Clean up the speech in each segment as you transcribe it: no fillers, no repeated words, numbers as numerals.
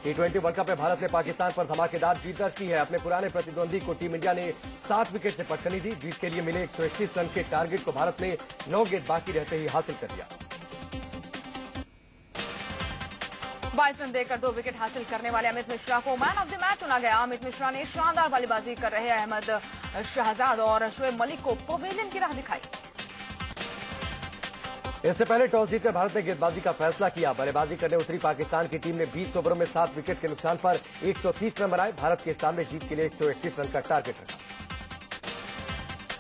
T20 world cup में भारत ने पाकिस्तान पर धमाकेदार जीत दर्ज की है। अपने पुराने प्रतिद्वंदी को टीम इंडिया ने 7 विकेट से पटखनी दी। जीत के लिए मिले 131 रन के टारगेट को भारत ने 9 गेंद बाकी रहते ही हासिल कर लिया। 22 रन देकर 2 विकेट हासिल करने वाले अमित मिश्रा को मैन ऑफ द मैच चुना गया। अमित मिश्रा ने शानदार बल्लेबाजी कर रहे अहमद शहजाद और शोएब मलिक को पवेलियन की राह दिखाई। इससे पहले टॉस जीतकर भारत ने गेंदबाजी का फैसला किया। बल्लेबाजी करने उतरी पाकिस्तान की टीम ने 20 ओवरों में 7 विकेट के नुकसान पर 130 रन बनाए। भारत के सामने जीत के लिए 131 रन का टारगेट रखा।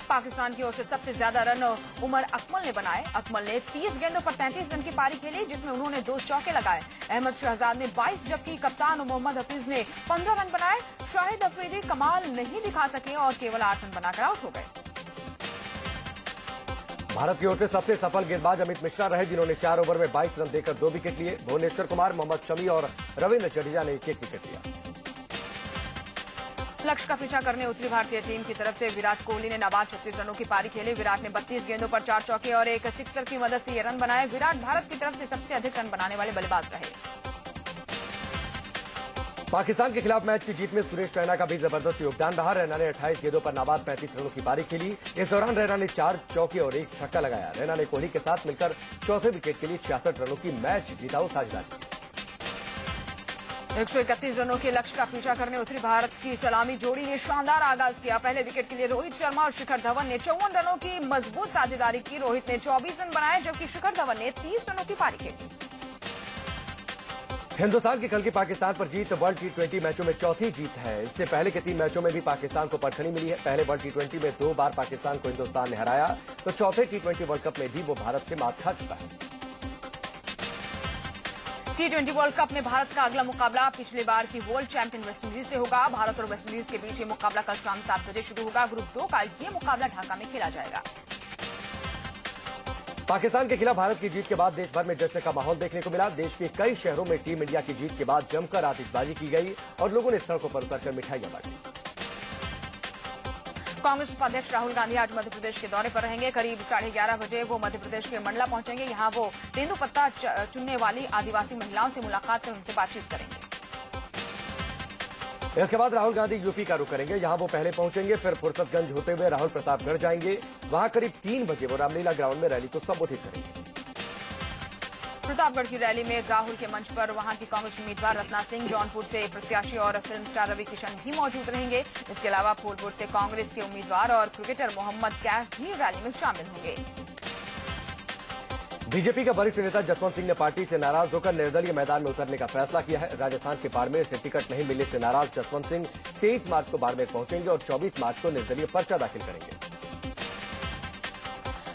पाकिस्तान की ओर से सबसे ज्यादा रन उमर अकमल ने बनाए। अकमल ने 30 गेंदों पर 33 रन की पारी खेली, जिसमें उन्होंने 2 चौके लगाए। अहमद शहजाद ने 22 जबकि कप्तान मोहम्मद हफीज ने 15 रन बनाए। शाहिद अफरीदी कमाल नहीं दिखा सके और केवल 8 रन बनाकर आउट हो गए। भारत की ओर से सबसे सफल गेंदबाज अमित मिश्रा रहे, जिन्होंने 4 ओवर में 22 रन देकर 2 विकेट लिए। भुवनेश्वर कुमार, मोहम्मद शमी और रविंद्र जडेजा ने 1-1 विकेट लिया। लक्ष्य का पीछा करने उतरी भारतीय टीम की तरफ से विराट कोहली ने नाबाद 36 रनों की पारी खेली। विराट ने 32 गेंदों पर 4 चौके और एक सिक्सर की मदद से ये रन बनाए। विराट भारत की तरफ से सबसे अधिक रन बनाने वाले बल्लेबाज रहे। पाकिस्तान के खिलाफ मैच की जीत में सुरेश रैना का भी जबरदस्त योगदान रहा। रैना ने 28 गेंदों पर नाबाद 35 रनों की पारी खेली। इस दौरान रैना ने 4 चौके और 1 छक्का लगाया। रैना ने कोहली के साथ मिलकर चौथे विकेट के लिए 66 रनों की मैच जिताऊ साझेदारी। 131 रनों के लक्ष्य का पीछा करने उतरी भारत की सलामी जोड़ी ने शानदार आगाज किया। पहले विकेट के लिए रोहित शर्मा और शिखर धवन ने 54 रनों की मजबूत साझेदारी की। रोहित ने 24 रन बनाए, जबकि शिखर धवन ने 30 रनों की पारी खेली। हिंदुस्तान की कल की पाकिस्तान पर जीत वर्ल्ड T20 मैचों में चौथी जीत है। इससे पहले के 3 मैचों में भी पाकिस्तान को पटखनी मिली है। पहले वर्ल्ड T20 में 2 बार पाकिस्तान को हिंदुस्तान ने हराया, तो चौथे T20 वर्ल्ड कप में भी वो भारत से मात खा चुका है। T20 वर्ल्ड कप में भारत का अगला मुकाबला पिछले बार की वर्ल्ड चैंपियन वेस्टइंडीज से होगा। भारत और वेस्टइंडीज के बीच ये मुकाबला कल शाम 7 बजे शुरू होगा। ग्रुप 2 का ये मुकाबला ढाका में खेला जाएगा। पाकिस्तान के खिलाफ भारत की जीत के बाद देश भर में जश्न का माहौल देखने को मिला। देश के कई शहरों में टीम इंडिया की जीत के बाद जमकर आतिशबाजी की गई और लोगों ने सड़कों पर उतरकर मिठाइयां बांटी। कांग्रेस उपाध्यक्ष राहुल गांधी आज मध्य प्रदेश के दौरे पर रहेंगे। करीब 11:30 बजे वो मध्य प्रदेश के मंडला पहुंचेंगे। यहां वो तेंदुपत्ता चुनने वाली आदिवासी महिलाओं से मुलाकात कर उनसे बातचीत करेंगे। इसके बाद राहुल गांधी यूपी का रुख करेंगे। यहां वो पहले पहुंचेंगे, फिर फुर्सतगंज होते हुए राहुल प्रतापगढ़ जाएंगे। वहां करीब 3 बजे वो रामलीला ग्राउंड में रैली को संबोधित करेंगे। प्रतापगढ़ की रैली में राहुल के मंच पर वहां की कांग्रेस उम्मीदवार रत्ना सिंह, जौनपुर से प्रत्याशी और फिल्म स्टार रवि किशन भी मौजूद रहेंगे। इसके अलावा फूलपुर से कांग्रेस के उम्मीदवार और क्रिकेटर मोहम्मद कैफ भी रैली में शामिल होंगे। बीजेपी का वरिष्ठ नेता जसवंत सिंह ने पार्टी से नाराज होकर निर्दलीय मैदान में उतरने का फैसला किया है। राजस्थान के बाड़मेर से टिकट नहीं मिलने से नाराज जसवंत सिंह 23 मार्च को बाड़मेर पहुंचेंगे और 24 मार्च को निर्दलीय पर्चा दाखिल करेंगे।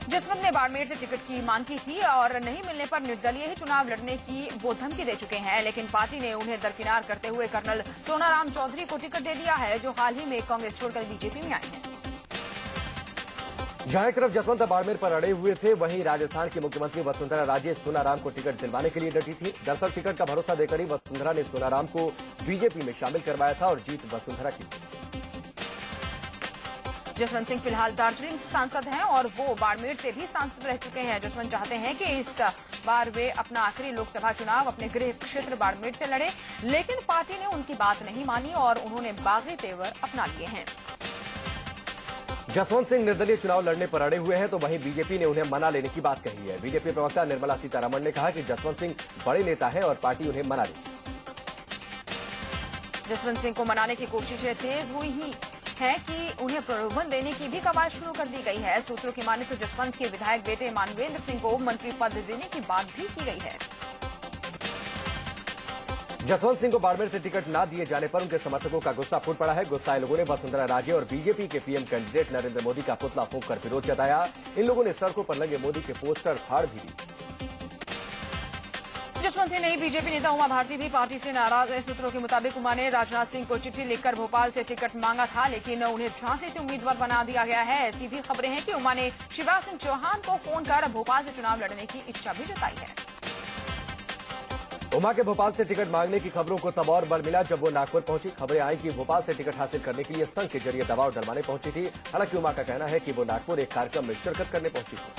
जसवंत ने बाड़मेर से टिकट की मांग की थी और नहीं मिलने पर निर्दलीय ही चुनाव लड़ने की वो धमकी दे चुके हैं, लेकिन पार्टी ने उन्हें दरकिनार करते हुए कर्नल सोनाराम चौधरी को टिकट दे दिया है, जो हाल ही में कांग्रेस छोड़कर बीजेपी में आए हैं। जहां एक तरफ जसवंत बाड़मेर पर अड़े हुए थे, वहीं राजस्थान की मुख्यमंत्री वसुंधरा राजे सोनाराम को टिकट दिलवाने के लिए डटी थी। दरअसल टिकट का भरोसा देकर ही वसुंधरा ने सोनाराम को बीजेपी में शामिल करवाया था और जीत वसुंधरा की। जसवंत सिंह फिलहाल दार्जिलिंग से सांसद हैं और वो बाड़मेर से भी सांसद रह चुके हैं। जसवंत चाहते हैं कि इस बार वे अपना आखिरी लोकसभा चुनाव अपने गृह क्षेत्र बाड़मेर से लड़े, लेकिन पार्टी ने उनकी बात नहीं मानी और उन्होंने बागी तेवर अपना लिए हैं। जसवंत सिंह निर्दलीय चुनाव लड़ने पर अड़े हुए हैं, तो वहीं बीजेपी ने उन्हें मना लेने की बात कही है। बीजेपी प्रवक्ता निर्मला सीतारमण ने कहा कि जसवंत सिंह बड़े नेता हैं और पार्टी उन्हें मना लेगी। जसवंत सिंह को मनाने की कोशिशें तेज हुई ही है कि उन्हें प्रलोभन देने की भी कवायद शुरू कर दी गई है। सूत्रों की माने तो जसवंत के विधायक बेटे मानवेंद्र सिंह को मंत्री पद देने की बात भी की गई है। जसवंत सिंह को बाड़मेर से टिकट न दिए जाने पर उनके समर्थकों का गुस्सा फूट पड़ा है। गुस्साए लोगों ने वसुंधरा राजे और बीजेपी के पीएम कैंडिडेट नरेंद्र मोदी का पुतला फूंककर विरोध जताया। इन लोगों ने सड़कों पर लगे मोदी के पोस्टर फाड़ भी दी। जसवंत ही नहीं, बीजेपी नेता उमा भारती भी पार्टी से नाराज है। सूत्रों के मुताबिक उमा ने राजनाथ सिंह को चिट्ठी लिखकर भोपाल से टिकट मांगा था, लेकिन उन्हें झांसी से उम्मीदवार बना दिया गया है। ऐसी भी खबरें हैं कि उमा ने शिवराज सिंह चौहान को फोन कर भोपाल से चुनाव लड़ने की इच्छा भी जताई है। उमा के भोपाल से टिकट मांगने की खबरों को तब और बल मिला जब वो नागपुर पहुंची। खबरें आई कि भोपाल से टिकट हासिल करने के लिए संघ के जरिए दबाव डलवाने पहुंची थी। हालांकि उमा का कहना है कि वो नागपुर एक कार्यक्रम में शिरकत करने पहुंची थी।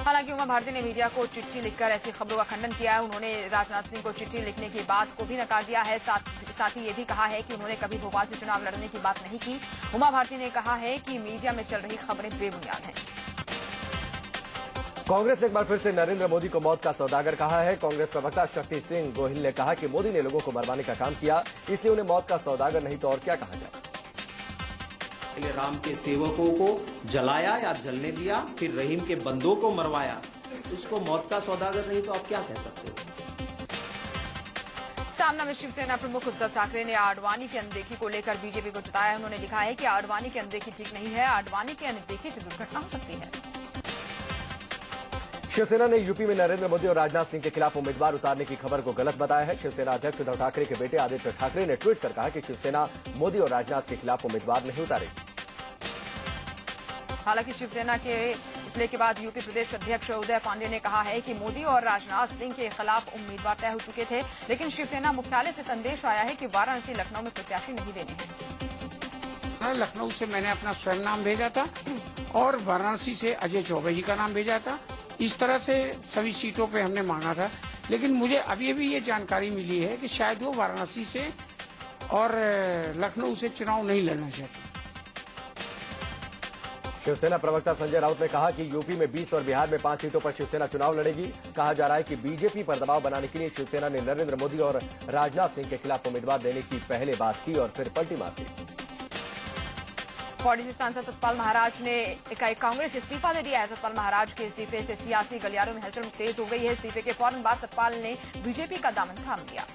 हालांकि उमा भारती ने मीडिया को चिट्ठी लिखकर ऐसी खबरों का खंडन किया है। उन्होंने राजनाथ सिंह को चिट्ठी लिखने की बात को भी नकार दिया है। साथ ही ये भी कहा है कि उन्होंने कभी भोपाल से चुनाव लड़ने की बात नहीं की। उमा भारती ने कहा है कि मीडिया में चल रही खबरें बेबुनियाद हैं। कांग्रेस ने एक बार फिर से नरेंद्र मोदी को मौत का सौदागर कहा है। कांग्रेस प्रवक्ता शक्ति सिंह गोहिल ने कहा कि मोदी ने लोगों को मरवाने का काम किया, इसलिए उन्हें मौत का सौदागर नहीं तो और क्या कहा जाए। पहले राम के सेवकों को जलाया या जलने दिया, फिर रहीम के बंदों को मरवाया, उसको मौत का सौदागर नहीं तो आप क्या कह सकते हो। सामना में शिवसेना प्रमुख उद्धव ठाकरे ने आडवाणी की अनदेखी को लेकर बीजेपी को जताया। उन्होंने लिखा है कि आडवाणी की अनदेखी ठीक नहीं है, आडवाणी की अनदेखी से दुर्घटना हो सकती है। शिवसेना ने यूपी में नरेंद्र मोदी और राजनाथ सिंह के खिलाफ उम्मीदवार उतारने की खबर को गलत बताया है। शिवसेना अध्यक्ष उद्धव ठाकरे के बेटे आदित्य ठाकरे ने ट्वीट कर कहा कि शिवसेना मोदी और राजनाथ के खिलाफ उम्मीदवार नहीं उतारेगी। हालांकि शिवसेना के फैसले के बाद यूपी प्रदेश अध्यक्ष उदय पांडे ने कहा है कि मोदी और राजनाथ सिंह के खिलाफ उम्मीदवार तय हो चुके थे, लेकिन शिवसेना मुख्यालय से संदेश आया है कि वाराणसी लखनऊ में प्रत्याशी नहीं देने हैं। लखनऊ से मैंने अपना स्वयं नाम भेजा था और वाराणसी से अजय चौबे जी का नाम भेजा था। इस तरह से सभी सीटों पे हमने मांगा था, लेकिन मुझे अभी भी ये जानकारी मिली है कि शायद वो वाराणसी से और लखनऊ से चुनाव नहीं लड़ना चाहते। शिवसेना प्रवक्ता संजय राउत ने कहा कि यूपी में 20 और बिहार में 5 सीटों पर शिवसेना चुनाव लड़ेगी। कहा जा रहा है कि बीजेपी पर दबाव बनाने के लिए शिवसेना ने नरेंद्र मोदी और राजनाथ सिंह के खिलाफ उम्मीदवार देने की पहले बात की और फिर पलटी मार दी। पौड़ी से सांसद सतपाल महाराज ने एकाएक कांग्रेस से इस्तीफा दे दिया है। सतपाल महाराज के इस्तीफे से सियासी गलियारों में हलचल तेज हो गई है। इस्तीफे के फौरन बाद सतपाल ने बीजेपी का दामन थाम लिया।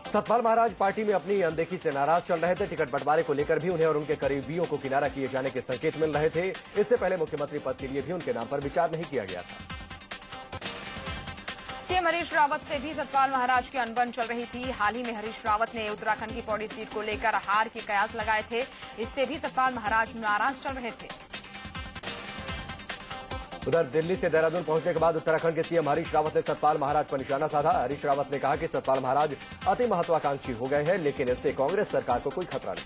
सतपाल महाराज पार्टी में अपनी अनदेखी से नाराज चल रहे थे। टिकट बंटवारे को लेकर भी उन्हें और उनके करीबियों को किनारा किए जाने के संकेत मिल रहे थे। इससे पहले मुख्यमंत्री पद के लिए भी उनके नाम पर विचार नहीं किया गया था। सीएम हरीश रावत से भी सतपाल महाराज की अनबन चल रही थी। हाल ही में हरीश रावत ने उत्तराखंड की पौड़ी सीट को लेकर हार के कयास लगाए थे। इससे भी सतपाल महाराज नाराज चल रहे थे। उधर दिल्ली से देहरादून पहुंचने के बाद उत्तराखंड के सीएम हरीश रावत ने सतपाल महाराज पर निशाना साधा। हरीश रावत ने कहा कि सतपाल महाराज अति महत्वाकांक्षी हो गए हैं, लेकिन इससे कांग्रेस सरकार को कोई खतरा नहीं।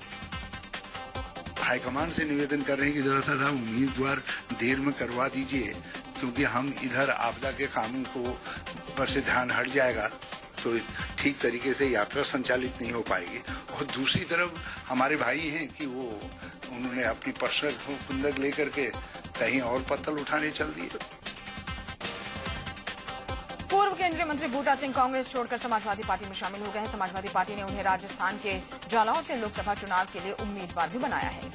हाईकमान से निवेदन करने की जरूरत था, उम्मीदवार देर में करवा दीजिए, क्योंकि हम इधर आपदा के कामों को पर से ध्यान हट जाएगा तो ठीक तरीके से यात्रा संचालित नहीं हो पाएगी। और दूसरी तरफ हमारे भाई हैं कि वो उन्होंने अपनी पर्सनल कुंदक लेकर के कहीं और पत्तल उठाने चल दिए। पूर्व केंद्रीय मंत्री बूटा सिंह कांग्रेस छोड़कर समाजवादी पार्टी में शामिल हो गए हैं। समाजवादी पार्टी ने उन्हें राजस्थान के जालौर से लोकसभा चुनाव के लिए उम्मीदवार भी बनाया है।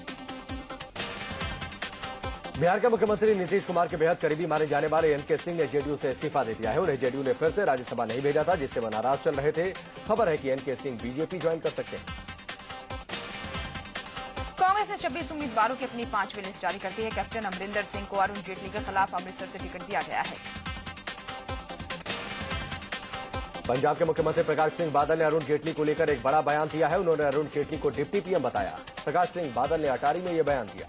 बिहार के मुख्यमंत्री नीतीश कुमार के बेहद करीबी माने जाने वाले एनके सिंह ने जेडीयू से इस्तीफा दे दिया है। उन्हें जेडीयू ने फिर से राज्यसभा नहीं भेजा था, जिससे वह नाराज चल रहे थे। खबर है कि एनके सिंह बीजेपी ज्वाइन कर सकते हैं। कांग्रेस ने 26 उम्मीदवारों की अपनी 5वीं लिस्ट जारी करती है। कैप्टन अमरिंदर सिंह को अरुण जेटली के खिलाफ अमृतसर से टिकट दिया गया है। पंजाब के मुख्यमंत्री प्रकाश सिंह बादल ने अरुण जेटली को लेकर एक बड़ा बयान दिया है। उन्होंने अरुण जेटली को डिप्टी पीएम बताया। प्रकाश सिंह बादल ने अटारी में यह बयान दिया।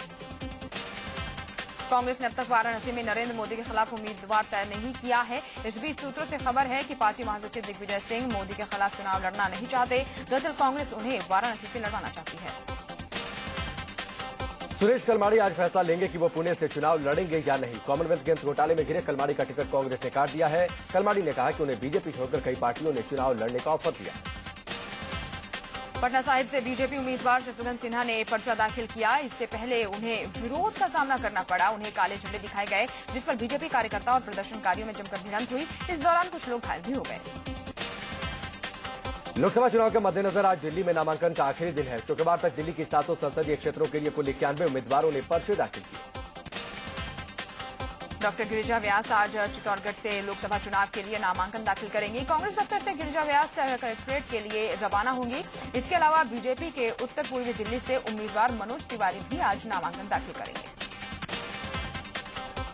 कांग्रेस ने अब तक वाराणसी में नरेंद्र मोदी के खिलाफ उम्मीदवार तय नहीं किया है। इस बीच सूत्रों से खबर है कि पार्टी महासचिव दिग्विजय सिंह मोदी के खिलाफ चुनाव लड़ना नहीं चाहते। दरअसल कांग्रेस उन्हें वाराणसी से लड़वाना चाहती है। सुरेश कलमाड़ी आज फैसला लेंगे कि वो पुणे से चुनाव लड़ेंगे या नहीं। कॉमनवेल्थ गेम्स घोटाले में घिरे कलमाड़ी का टिकट कांग्रेस ने काट दिया है। कलमाड़ी ने कहा कि उन्हें बीजेपी छोड़कर कई पार्टियों ने चुनाव लड़ने का ऑफर दिया। पटना साहिब से बीजेपी उम्मीदवार शत्रुघ्न सिन्हा ने पर्चा दाखिल किया। इससे पहले उन्हें विरोध का सामना करना पड़ा। उन्हें काले झंडे दिखाए गए, जिस पर बीजेपी कार्यकर्ता और प्रदर्शनकारियों में जमकर भिड़ंत हुई। इस दौरान कुछ लोग घायल भी हो गए। लोकसभा चुनाव के मद्देनजर आज दिल्ली में नामांकन का आखिरी दिन है। शुक्रवार तक दिल्ली की 700 संसदीय क्षेत्रों के लिए कुल 91 उम्मीदवारों ने पर्चे दाखिल किए। डॉक्टर गिरिजा व्यास आज चित्तौड़गढ़ से लोकसभा चुनाव के लिए नामांकन दाखिल करेंगी। कांग्रेस दफ्तर से गिरिजा व्यास कलेक्ट्रेट के लिए रवाना होंगी। इसके अलावा बीजेपी के उत्तर पूर्वी दिल्ली से उम्मीदवार मनोज तिवारी भी आज नामांकन दाखिल करेंगे।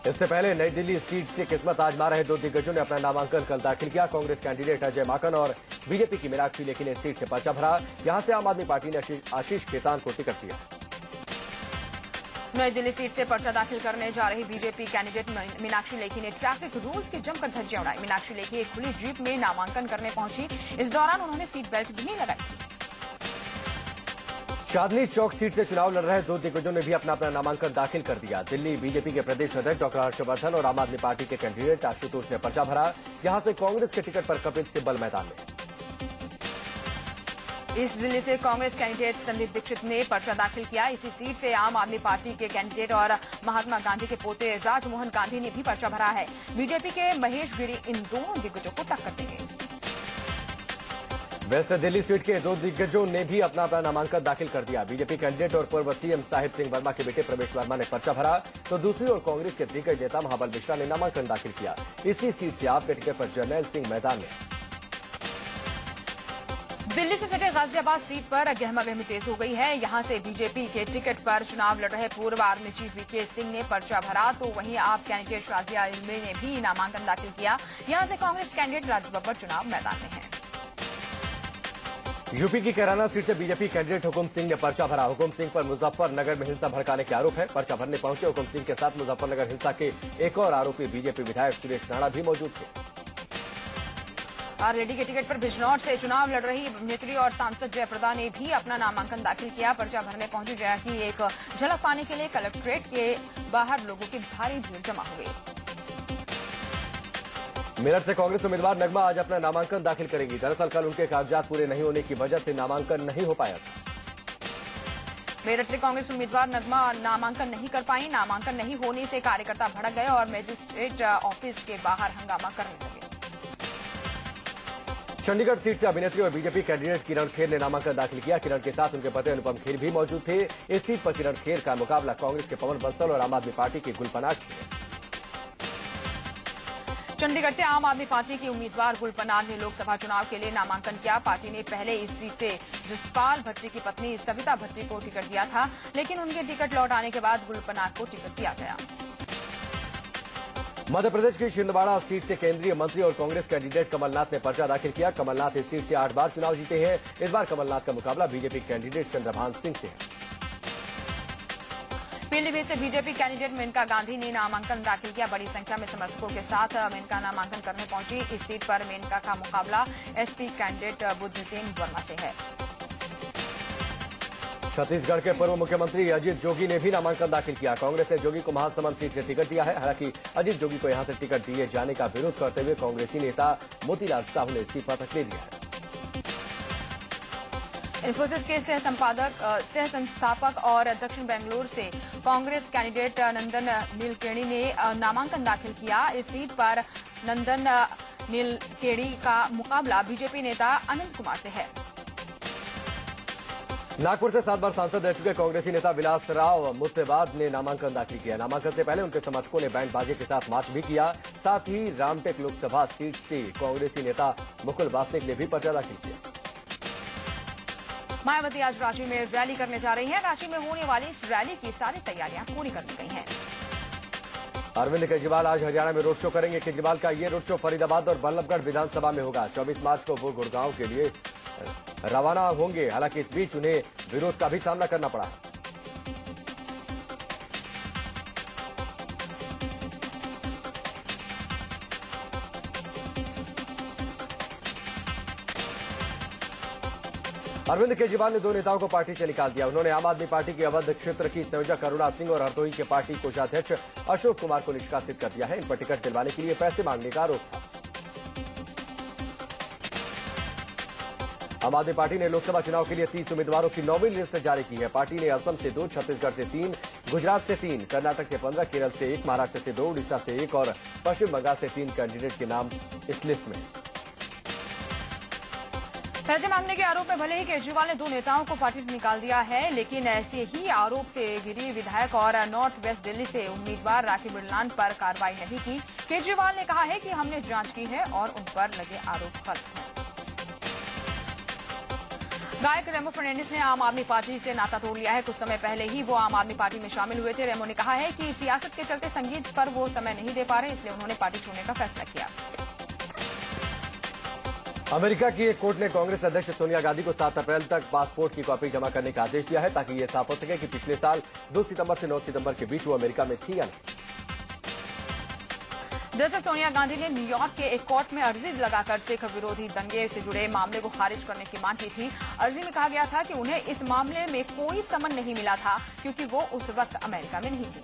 इससे पहले नई दिल्ली सीट से किस्मत आजमा रहे 2 दिग्गजों ने अपना नामांकन कल दाखिल किया। कांग्रेस कैंडिडेट अजय माकन और बीजेपी की मीनाक्षी लेखी ने सीट से पर्चा भरा। यहां से आम आदमी पार्टी ने आशीष खेतान को टिकट दिया। नई दिल्ली सीट से पर्चा दाखिल करने जा रही बीजेपी कैंडिडेट मीनाक्षी लेखी ने ट्रैफिक रूल्स की जमकर धज्जियां उड़ाई। मीनाक्षी लेखी एक खुली जीप में नामांकन करने पहुंची। इस दौरान उन्होंने सीट बेल्ट भी नहीं लगाई थी। चांदनी चौक सीट से चुनाव लड़ रहे दो दिग्गजों ने भी अपना अपना नामांकन दाखिल कर दिया। दिल्ली बीजेपी के प्रदेश अध्यक्ष डॉक्टर हर्षवर्धन और आम आदमी पार्टी के कैंडिडेट आशुतोष ने पर्चा भरा। यहां से कांग्रेस के टिकट पर कपिल सिब्बल मैदान में। ईस्ट दिल्ली से कांग्रेस कैंडिडेट संदीप दीक्षित ने पर्चा दाखिल किया। इसी सीट से आम आदमी पार्टी के कैंडिडेट और महात्मा गांधी के पोते राजमोहन गांधी ने भी पर्चा भरा है। बीजेपी के महेश गिरी इन दोनों दिग्गजों को टक्कर देंगे। वेस्ट दिल्ली सीट के दो दिग्गजों ने भी अपना अपना नामांकन दाखिल कर दिया। बीजेपी कैंडिडेट और पूर्व सीएम साहिब सिंह वर्मा के बेटे प्रवेश वर्मा ने पर्चा भरा, तो दूसरी ओर कांग्रेस के दिग्गज नेता महाबल मिश्रा ने नामांकन दाखिल किया। इसी सीट से आपके टिकट पर जर्नैल सिंह मैदान में। दिल्ली से सटे गाजियाबाद सीट पर गहमागहमी तेज हो गई है। यहां से बीजेपी के टिकट पर चुनाव लड़ रहे पूर्व आर्मी चीफ वीके सिंह ने पर्चा भरा, तो वहीं आप कैंडिडेट शाजिया इल्मी ने भी नामांकन दाखिल किया। यहां से कांग्रेस कैंडिडेट राजू बब्बर चुनाव मैदान में है। यूपी की कैराना सीट से बीजेपी कैंडिडेट हुकुम सिंह ने पर्चा भरा। हुकुम सिंह पर मुजफ्फरनगर में हिंसा भड़काने के आरोप है। पर्चा भरने पहुंचे हुकुम सिंह के साथ मुजफ्फरनगर हिंसा के एक और आरोपी बीजेपी विधायक सुरेश राणा भी मौजूद थे। आरजेडी के टिकट पर बिजनौर से चुनाव लड़ रही अभिनेत्री और सांसद जयप्रदा ने भी अपना नामांकन दाखिल किया। पर्चा भरने पहुंची जया की एक झलक पाने के लिए कलेक्ट्रेट के बाहर लोगों की भारी भीड़ जमा हुई। मेरठ से कांग्रेस उम्मीदवार नगमा आज अपना नामांकन दाखिल करेंगी। दरअसल कल उनके कागजात पूरे नहीं होने की वजह से नामांकन नहीं हो पाया था। मेरठ से कांग्रेस उम्मीदवार नगमा नामांकन नहीं कर पाई। नामांकन नहीं होने से कार्यकर्ता भड़क गए और मजिस्ट्रेट ऑफिस के बाहर हंगामा करने लगे। चंडीगढ़ सीट से अभिनेत्री और बीजेपी कैंडिडेट किरण खेर ने नामांकन दाखिल किया। किरण के साथ उनके पति अनुपम खेर भी मौजूद थे। इस सीट पर किरण खेर का मुकाबला कांग्रेस के पवन बंसल और आम आदमी पार्टी के गुलपनाग से। चंडीगढ़ से आम आदमी पार्टी की उम्मीदवार गुलपनाग ने लोकसभा चुनाव के लिए नामांकन किया। पार्टी ने पहले इस सीट से जसपाल भट्टी की पत्नी सविता भट्टी को टिकट दिया था, लेकिन उनके टिकट लौट आने के बाद गुलपनाग को टिकट दिया गया। मध्य प्रदेश की छिंदवाड़ा सीट से केंद्रीय मंत्री और कांग्रेस कैंडिडेट कमलनाथ ने पर्चा दाखिल किया। कमलनाथ इस सीट से 8 बार चुनाव जीते हैं। इस बार कमलनाथ का मुकाबला बीजेपी कैंडिडेट चंद्रभान सिंह से है। पीलीभीत से बीजेपी कैंडिडेट मेनका गांधी ने नामांकन दाखिल किया। बड़ी संख्या में समर्थकों के साथ मेनका नामांकन करने पहुंची। इस सीट पर मेनका का मुकाबला एसपी कैंडिडेट बुद्धसेन वर्मा से है। छत्तीसगढ़ के पूर्व मुख्यमंत्री अजीत जोगी ने भी नामांकन दाखिल किया। कांग्रेस ने जोगी को महासमुंद सीट से टिकट दिया है। हालांकि अजीत जोगी को यहां से टिकट दिए जाने का विरोध करते हुए कांग्रेसी नेता मोतीलाल साहू ने इस्तीफा तक ले दिया है। इन्फोसिस के सह संस्थापक और दक्षिण बेंगलुरु से कांग्रेस कैंडिडेट नंदन नीलकेणी ने नामांकन दाखिल किया। इस सीट पर नंदन नीलकेणी का मुकाबला बीजेपी नेता अनंत कुमार से है। नागपुर से 7 बार सांसद रह चुके कांग्रेसी नेता विलास राव मुत्तेबाद ने नामांकन दाखिल किया। नामांकन से पहले उनके समर्थकों ने बैंड बाजे के साथ मार्च भी किया। साथ ही रामटेक लोकसभा सीट से कांग्रेसी नेता मुकुल वासनिक ने भी पर्चा दाखिल किया। मायावती आज रांची में रैली करने जा रही हैं। रांची में होने वाली इस रैली की सारी तैयारियां पूरी कर ली गई हैं। अरविंद केजरीवाल आज हरियाणा में रोड शो करेंगे। केजरीवाल का ये रोड शो फरीदाबाद और बल्लभगढ़ विधानसभा में होगा। 24 मार्च को वो गुड़गांव के लिए रवाना होंगे। हालांकि इस बीच उन्हें विरोध का भी सामना करना पड़ा। अरविंद केजरीवाल ने 2 नेताओं को पार्टी से निकाल दिया। उन्होंने आम आदमी पार्टी के अवध क्षेत्र की संयोजक अरुणा सिंह और हरदोई के पार्टी कोषाध्यक्ष अशोक कुमार को निष्कासित कर दिया है। इन पर टिकट दिलवाने के लिए पैसे मांगने का आरोप था। आम आदमी पार्टी ने लोकसभा चुनाव के लिए 30 उम्मीदवारों की नौवीं लिस्ट जारी की है। पार्टी ने असम से 2, छत्तीसगढ़ से 3, गुजरात से 3, कर्नाटक से 15, केरल से 1, महाराष्ट्र से 2, उड़ीसा से 1 और पश्चिम बंगाल से 3 कैंडिडेट के नाम इस लिस्ट में। पैसे मांगने के आरोप में भले ही केजरीवाल ने 2 नेताओं को पार्टी से निकाल दिया है, लेकिन ऐसे ही आरोप से घिरी विधायक और नॉर्थ वेस्ट दिल्ली से उम्मीदवार राखी बिरलान पर कार्रवाई नहीं की। केजरीवाल ने कहा है कि हमने जांच की है और उन पर लगे आरोप गलत हैं। गायक रेमो फर्नांडिस ने आम आदमी पार्टी से नाता तोड़ लिया है। कुछ समय पहले ही वो आम आदमी पार्टी में शामिल हुए थे। रेमो ने कहा है कि सियासत के चलते संगीत पर वो समय नहीं दे पा रहे, इसलिए उन्होंने पार्टी छोड़ने का फैसला किया। अमेरिका की एक कोर्ट ने कांग्रेस अध्यक्ष सोनिया गांधी को 7 अप्रैल तक पासपोर्ट की कॉपी जमा करने का आदेश दिया है, ताकि ये साफ हो सके कि पिछले साल 2 सितंबर से 9 सितंबर के बीच वो अमेरिका में थी या नहीं। दरअसल सोनिया गांधी ने न्यूयॉर्क के एक कोर्ट में अर्जी लगाकर सिख विरोधी दंगे से जुड़े मामले को खारिज करने की मांग की थी। अर्जी में कहा गया था कि उन्हें इस मामले में कोई समन नहीं मिला था क्योंकि वो उस वक्त अमेरिका में नहीं थी।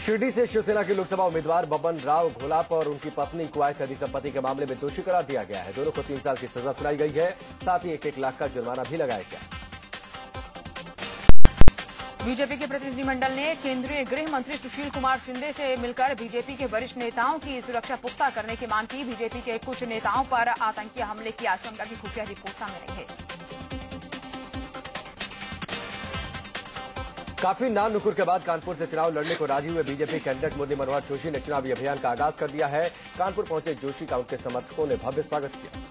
शिरडी से शिवसेना के लोकसभा उम्मीदवार बबन राव घोलाप और उनकी पत्नी को आय से अधिक संपत्ति के मामले में दोषी करार दिया गया है। दोनों को 3 साल की सजा सुनाई गई है। साथ ही 1-1 लाख का जुर्माना भी लगाया गया। बीजेपी के प्रतिनिधिमंडल ने केंद्रीय गृह मंत्री सुशील कुमार शिंदे से मिलकर बीजेपी के वरिष्ठ नेताओं की सुरक्षा पुख्ता करने की मांग की। बीजेपी के कुछ नेताओं पर आतंकी हमले की आशंका की खुफिया रिपोर्ट सामने आई है। काफी नाम नुकुर के बाद कानपुर से चुनाव लड़ने को राजी हुए बीजेपी कैंडिडेट मुरली मनोहर जोशी ने चुनावी अभियान का आगाज कर दिया है। कानपुर पहुंचे जोशी का उनके समर्थकों ने भव्य स्वागत किया।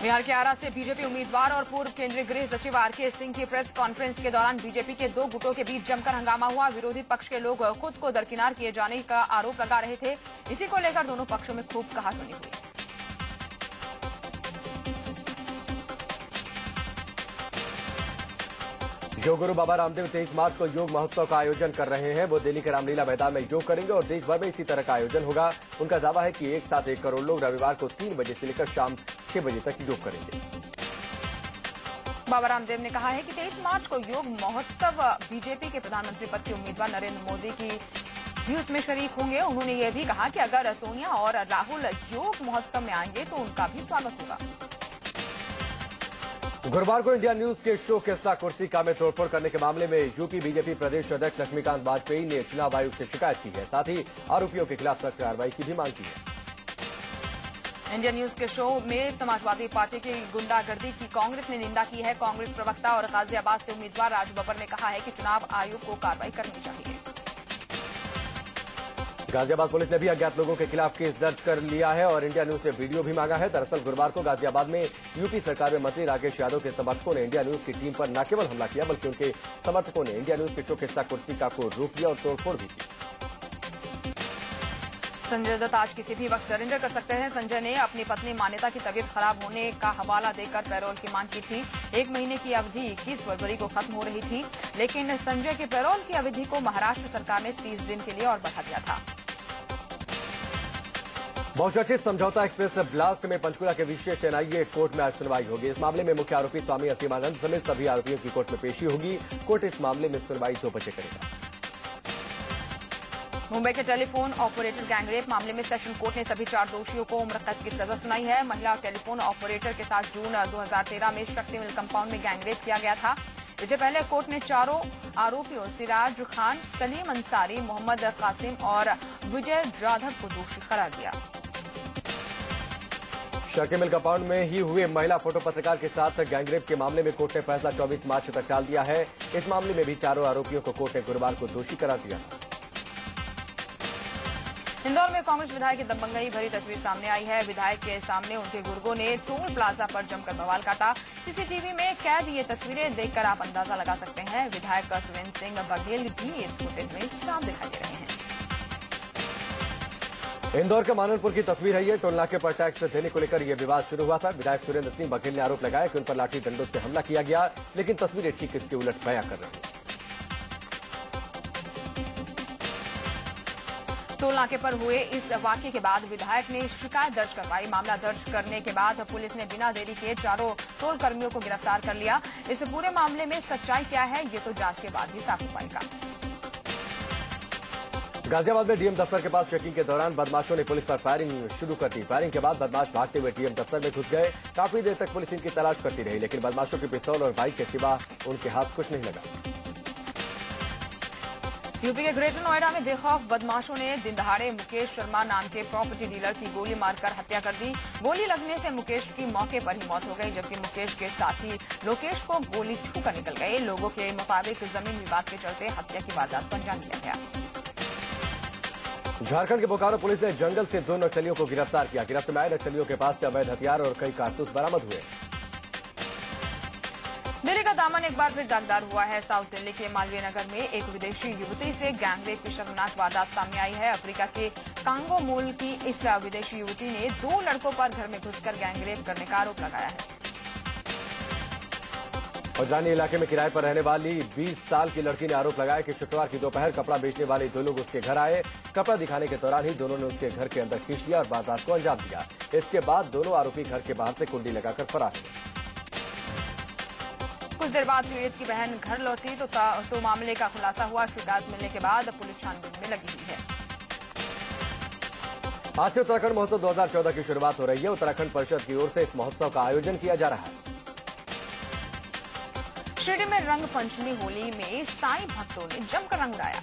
बिहार के आरा से बीजेपी उम्मीदवार और पूर्व केंद्रीय गृह सचिव आरके सिंह की प्रेस कॉन्फ्रेंस के दौरान बीजेपी के 2 गुटों के बीच जमकर हंगामा हुआ। विरोधी पक्ष के लोग खुद को दरकिनार किए जाने का आरोप लगा रहे थे। इसी को लेकर दोनों पक्षों में खूब कहासुनी हुई। योग गुरु बाबा रामदेव 23 मार्च को योग महोत्सव का आयोजन कर रहे हैं। वो दिल्ली के रामलीला मैदान में योग करेंगे और देश भर में इसी तरह का आयोजन होगा। उनका दावा है कि एक साथ 1 करोड़ लोग रविवार को 3 बजे से लेकर शाम 6 बजे तक योग करेंगे। बाबा रामदेव ने कहा है कि 23 मार्च को योग महोत्सव बीजेपी के प्रधानमंत्री पद के उम्मीदवार नरेंद्र मोदी की भी उसमें शरीक होंगे। उन्होंने ये भी कहा कि अगर सोनिया और राहुल योग महोत्सव में आएंगे तो उनका भी स्वागत होगा। गुरुवार को इंडिया न्यूज के शो किस्सा कुर्सी का में तोड़फोड़ करने के मामले में यूपी बीजेपी प्रदेश अध्यक्ष लक्ष्मीकांत वाजपेयी ने चुनाव आयोग से शिकायत की है। साथ ही आरोपियों के खिलाफ सख्त कार्रवाई की भी मांग की है। इंडिया न्यूज के शो में समाजवादी पार्टी की गुंडागर्दी की कांग्रेस ने निंदा की है। कांग्रेस प्रवक्ता और गाजियाबाद से उम्मीदवार राज बब्बर ने कहा है कि चुनाव आयोग को कार्रवाई करनी चाहिए। गाजियाबाद पुलिस ने भी अज्ञात लोगों के खिलाफ केस दर्ज कर लिया है और इंडिया न्यूज से वीडियो भी मांगा है। दरअसल गुरुवार को गाजियाबाद में यूपी सरकार में मंत्री राकेश यादव के समर्थकों ने इंडिया न्यूज की टीम पर न केवल हमला किया बल्कि उनके समर्थकों ने इंडिया न्यूज के शो किस्सा कुर्सी का को रोक लिया और तोड़फोड़ भी की। संजय दत्त आज किसी भी वक्त सरेंडर कर सकते हैं। संजय ने अपनी पत्नी मान्यता की तबीयत खराब होने का हवाला देकर पैरोल की मांग की थी। 1 महीने की अवधि 21 फरवरी को खत्म हो रही थी, लेकिन संजय के पैरोल की अवधि को महाराष्ट्र सरकार ने 30 दिन के लिए और बढ़ा दिया था। बहुचर्चित समझौता एक्सप्रेस ब्लास्ट में पंचकुला के विशेष एनआईए कोर्ट में आज सुनवाई होगी। इस मामले में मुख्य आरोपी स्वामी असीमानंद समेत सभी आरोपियों की कोर्ट में पेशी होगी। कोर्ट इस मामले में सुनवाई 2 बजे करेगा। मुंबई के टेलीफोन ऑपरेटर गैंगरेप मामले में सेशन कोर्ट ने सभी 4 दोषियों को उम्र कैद की सजा सुनाई है। महिला टेलीफोन ऑपरेटर के साथ जून 2013 में शक्ति मिल कंपाउंड में गैंगरेप किया गया था। इससे पहले कोर्ट ने चारों आरोपियों सिराज खान, सलीम अंसारी, मोहम्मद कासिम और विजय जाधव को दोषी करार दिया। शक्ति मिल कंपाउंड में ही हुए महिला फोटो पत्रकार के साथ गैंगरेप के मामले में कोर्ट ने फैसला 24 मार्च तक टाल दिया है। इस मामले में भी चारों आरोपियों को कोर्ट ने गुरुवार को दोषी करार दिया। इंदौर में कांग्रेस विधायक की दबंगई भरी तस्वीर सामने आई है। विधायक के सामने उनके गुर्गों ने टोल प्लाजा पर जमकर बवाल काटा। सीसीटीवी में कैद ये तस्वीरें देखकर आप अंदाजा लगा सकते हैं। विधायक सुरेंद्र सिंह बघेल भी इस फुटेज में साफ दिखाई दे रहे हैं। इंदौर के माननपुर की तस्वीर है ये। टोल नाके पर टैक्स देने को लेकर यह विवाद शुरू हुआ था। विधायक सुरेंद्र सिंह बघेल ने आरोप लगाया कि उन पर लाठी डंडों से हमला किया गया, लेकिन तस्वीरें ठीक इसके उलट बयां कर रही हैं। टोल नाके पर हुए इस वाकये के बाद विधायक ने शिकायत दर्ज करवाई। मामला दर्ज करने के बाद पुलिस ने बिना देरी किए चारों टोल कर्मियों को गिरफ्तार कर लिया। इस पूरे मामले में सच्चाई क्या है, ये तो जांच के बाद ही साफ हो पाएगा। गाजियाबाद में डीएम दफ्तर के पास चेकिंग के दौरान बदमाशों ने पुलिस पर फायरिंग शुरू कर दी। फायरिंग के बाद बदमाश भागते हुए डीएम दफ्तर में घुस गए। काफी देर तक पुलिस इनकी तलाश करती रही, लेकिन बदमाशों के पिस्तौल और बाइक के सिवा उनके हाथ कुछ नहीं लगा। यूपी के ग्रेटर नोएडा में बेखौफ बदमाशों ने दिन दहाड़े मुकेश शर्मा नाम के प्रॉपर्टी डीलर की गोली मारकर हत्या कर दी। गोली लगने से मुकेश की मौके पर ही मौत हो गई, जबकि मुकेश के साथी लोकेश को गोली छूकर निकल गए। लोगों के मुताबिक जमीन विवाद के चलते हत्या की वारदात को अंजाम दिया गया। झारखंड के बोकारो पुलिस ने जंगल से 2 नक्सलियों को गिरफ्तार किया। गिरफ्त में आए नक्सलियों के पास से अवैध हथियार और कई कारतूस बरामद हुए। दिल्ली का दामन एक बार फिर दागदार हुआ है। साउथ दिल्ली के मालवीय नगर में एक विदेशी युवती से गैंगरेप की शर्मनाक वारदात सामने आई है। अफ्रीका के कांगो मूल की इस विदेशी युवती ने 2 लड़कों पर घर में घुसकर गैंगरेप करने का आरोप लगाया है। उजरानी इलाके में किराए पर रहने वाली 20 साल की लड़की ने आरोप लगाया कि शुक्रवार की दोपहर कपड़ा बेचने वाले दो लोग उसके घर आए। कपड़ा दिखाने के दौरान ही दोनों ने उसके घर के अंदर खींच लिया और वारदात को अंजाम दिया। इसके बाद दोनों आरोपी घर के बाहर से कुंडी लगाकर फरार हुए। कुछ देर बाद पीड़ित की बहन घर लौटी तो मामले का खुलासा हुआ। शिकायत मिलने के बाद पुलिस छानबीन में लगी हुई है। आज से उत्तराखंड महोत्सव 2014 की शुरुआत हो रही है। उत्तराखंड परिषद की ओर से इस महोत्सव का आयोजन किया जा रहा है। शिरडी में रंग पंचमी होली में साईं भक्तों ने जमकर रंग उड़ाया।